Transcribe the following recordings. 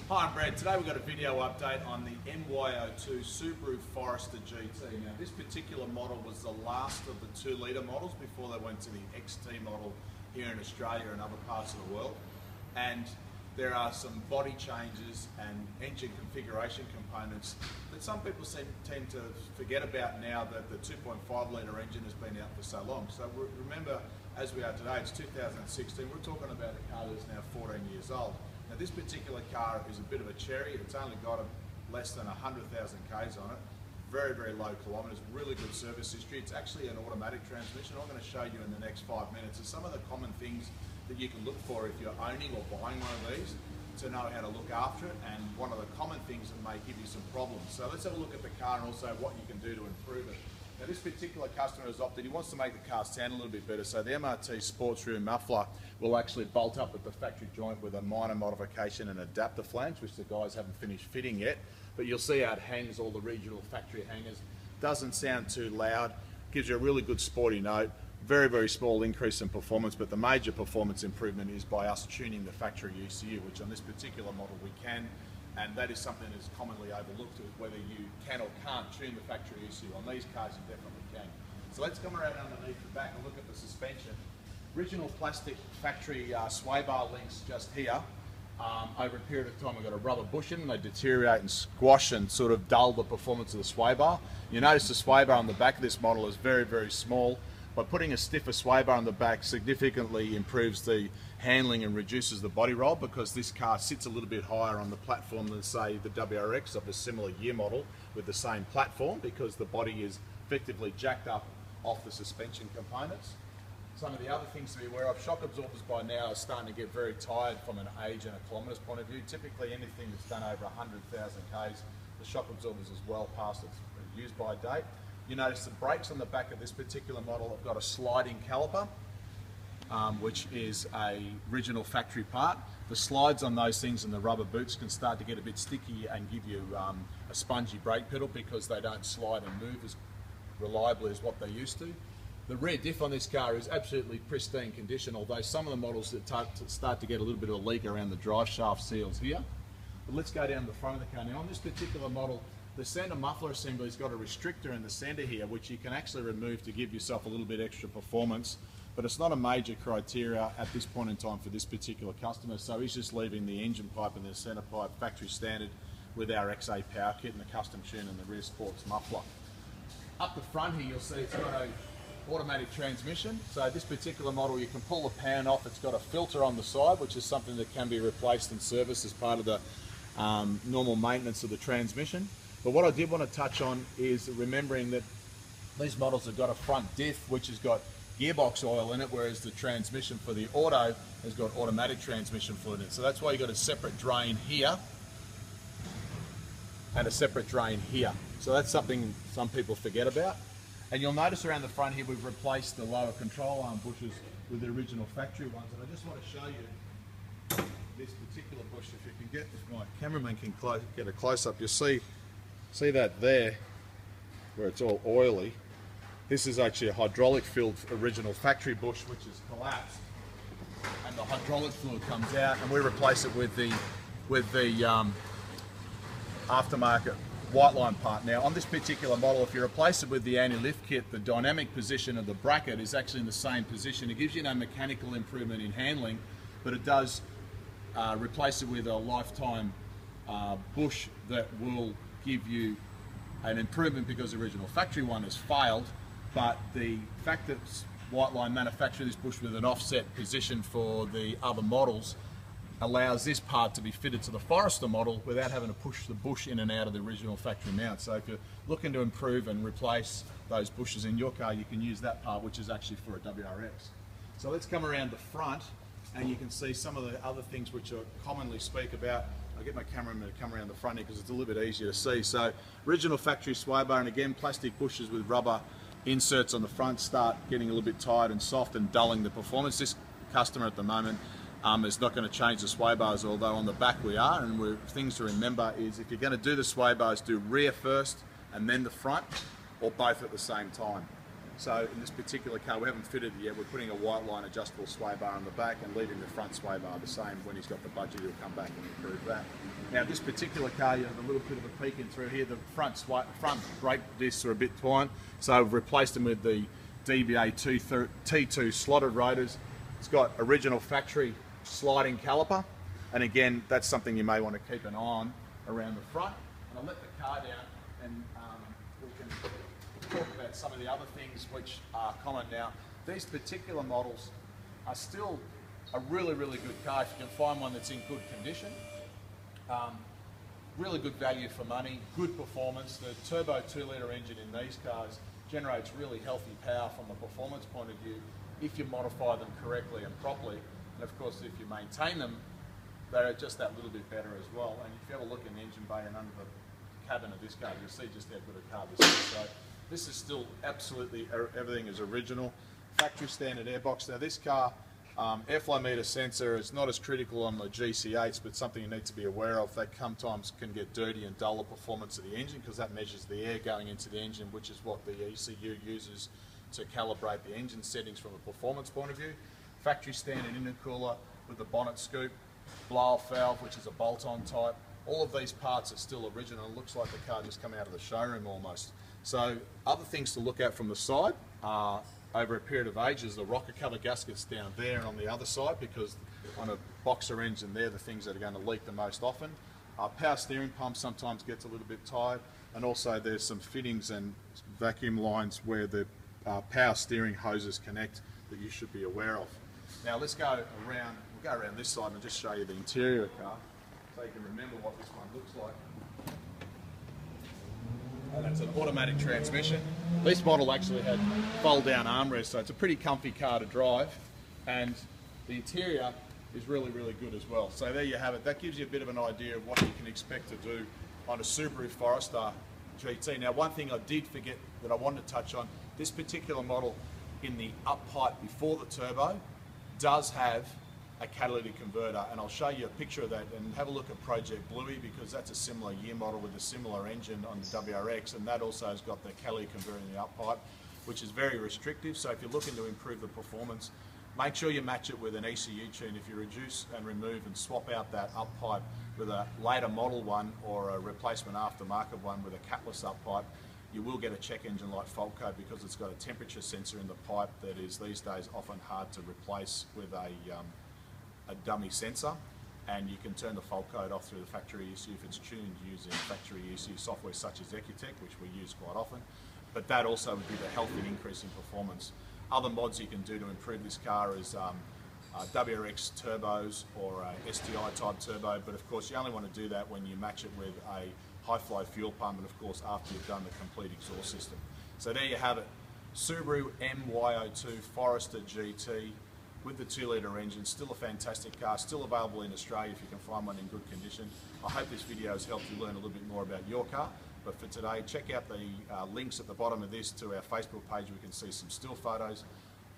Hi, I'm Brad. Today we've got a video update on the MY02 Subaru Forester GT. Now this particular model was the last of the 2 litre models before they went to the XT model here in Australia and other parts of the world. And there are some body changes and engine configuration components that some people tend to forget about now that the 2.5 litre engine has been out for so long. So remember, as we are today, it's 2016, we're talking about a car that's now 14 years old. Now this particular car is a bit of a cherry. It's only got less than 100,000 Ks on it. Very, very low kilometres, really good service history. It's actually an automatic transmission. I'm going to show you in the next 5 minutes and some of the common things that you can look for if you're owning or buying one of these to know how to look after it, and one of the common things that may give you some problems. So let's have a look at the car and also what you can do to improve it. Now this particular customer has opted, he wants to make the car sound a little bit better, so the MRT sports rear muffler will actually bolt up at the factory joint with a minor modification and adapter flange, which the guys haven't finished fitting yet, but you'll see how it hangs, all the regional factory hangers. Doesn't sound too loud, gives you a really good sporty note. Very, very small increase in performance, but the major performance improvement is by us tuning the factory ECU, which on this particular model we can, and that is something that's commonly overlooked, whether you can or can't tune the factory ECU. On these cars you definitely can. So let's come around underneath the back and look at the suspension. Original plastic factory sway bar links just here. Over a period of time we've got a rubber bush in, and they deteriorate and squash and sort of dull the performance of the sway bar. You notice the sway bar on the back of this model is very, very small. By putting a stiffer sway bar on the back significantly improves the handling and reduces the body roll, because this car sits a little bit higher on the platform than say the WRX of a similar year model with the same platform, because the body is effectively jacked up off the suspension components. Some of the other things to be aware of, shock absorbers by now are starting to get very tired from an age and a kilometres point of view. Typically anything that's done over 100,000 Ks, the shock absorbers is well past its use by date. You notice the brakes on the back of this particular model have got a sliding caliper, which is a original factory part. The slides on those things and the rubber boots can start to get a bit sticky and give you a spongy brake pedal, because they don't slide and move as reliably as what they used to. The rear diff on this car is absolutely pristine condition, although some of the models that start to get a little bit of a leak around the drive shaft seals here. But let's go down the front of the car. Now on this particular model, the center muffler assembly's got a restrictor in the center here, which you can actually remove to give yourself a little bit extra performance, but it's not a major criteria at this point in time for this particular customer, so he's just leaving the engine pipe and the center pipe factory standard with our XA power kit and the custom tune and the rear sports muffler. Up the front here you'll see it's got a automatic transmission. So this particular model, you can pull the pan off. It's got a filter on the side, which is something that can be replaced and serviced as part of the normal maintenance of the transmission. But what I did want to touch on is remembering that these models have got a front diff which has got gearbox oil in it, whereas the transmission for the auto has got automatic transmission fluid in it. So that's why you got a separate drain here and a separate drain here. So that's something some people forget about. And you'll notice around the front here we've replaced the lower control arm bushes with the original factory ones. And I just want to show you this particular bush. If you can get, if my cameraman can get a close-up, you'll see that there where it's all oily. This is actually a hydraulic filled original factory bush which is collapsed, and the hydraulic fluid comes out, and we replace it with the aftermarket white line part. Now on this particular model, if you replace it with the anti-lift kit, the dynamic position of the bracket is actually in the same position. It gives you no mechanical improvement in handling, but it does replace it with a lifetime bush that will give you an improvement, because the original factory one has failed. But the fact that White Line manufactured this bush with an offset position for the other models allows this part to be fitted to the Forester model without having to push the bush in and out of the original factory mount. So if you're looking to improve and replace those bushes in your car, you can use that part, which is actually for a WRX. So let's come around the front and you can see some of the other things which I commonly speak about. I'll get my cameraman to come around the front here because it's a little bit easier to see. So original factory sway bar, and again plastic bushes with rubber inserts on the front start getting a little bit tired and soft and dulling the performance. This customer at the moment is not going to change the sway bars, although on the back we are. And things to remember is, if you're going to do the sway bars, do rear first and then the front, or both at the same time. So in this particular car, we haven't fitted it yet. We're putting a white line adjustable sway bar on the back and leaving the front sway bar the same. When he's got the budget, he'll come back and improve that. Now this particular car, you have a little bit of a peek in through here. The front brake discs are a bit torn, so we've replaced them with the DBA T2 slotted rotors. It's got original factory sliding caliper, and again, that's something you may want to keep an eye on around the front. And I'll let the car down and we can talk about some of the other things which are common now. These particular models are still a really good car if you can find one that's in good condition. Really good value for money, good performance. The turbo 2-litre engine in these cars generates really healthy power from a performance point of view if you modify them correctly and properly. And of course, if you maintain them, they're just that little bit better as well. And if you ever look in the engine bay and under the cabin of this car, you'll see just how good a car this is. So this is still absolutely, everything is original. Factory standard airbox. Now this car, airflow meter sensor is not as critical on the GC8s, but something you need to be aware of. That sometimes can get dirty and dull the performance of the engine because that measures the air going into the engine, which is what the ECU uses to calibrate the engine settings from a performance point of view. Factory standard intercooler with the bonnet scoop, blow-off valve, which is a bolt-on type. All of these parts are still original. It looks like the car just come out of the showroom almost. So other things to look at from the side are, over a period of ages, the rocker cover gaskets down there and on the other side, because on a boxer engine they're the things that are going to leak the most often. Power steering pump sometimes gets a little bit tired, and also there's some fittings and vacuum lines where the power steering hoses connect that you should be aware of. Now let's go around, we'll go around this side and just show you the interior of the car so you can remember what this one looks like. And it's an automatic transmission. This model actually had fold down armrests, so it's a pretty comfy car to drive, and the interior is really good as well. So there you have it. That gives you a bit of an idea of what you can expect to do on a Subaru Forester GT. Now one thing I did forget that I wanted to touch on, this particular model in the up pipe before the turbo does have a catalytic converter, and I'll show you a picture of that, and have a look at Project Bluey because that's a similar year model with a similar engine on the WRX, and that also has got the catalytic converter in the up pipe, which is very restrictive. So if you're looking to improve the performance, make sure you match it with an ECU tune. If you reduce and remove and swap out that up pipe with a later model one or a replacement aftermarket one with a catless up pipe, you will get a check engine light fault code because it's got a temperature sensor in the pipe that is these days often hard to replace with a dummy sensor, and you can turn the fault code off through the factory ECU if it's tuned using factory ECU software such as Ecutech, which we use quite often. But that also would give a healthy increase in performance. Other mods you can do to improve this car is WRX turbos or a STI type turbo, but of course you only want to do that when you match it with a high flow fuel pump, and of course after you've done the complete exhaust system. So there you have it, Subaru MY02 Forester GT with the 2-litre engine. Still a fantastic car, still available in Australia if you can find one in good condition. I hope this video has helped you learn a little bit more about your car, but for today check out the links at the bottom of this to our Facebook page. We can see some still photos,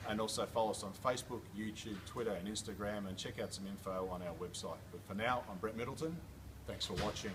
and also follow us on Facebook, YouTube, Twitter and Instagram, and check out some info on our website. But for now, I'm Brett Middleton. Thanks for watching.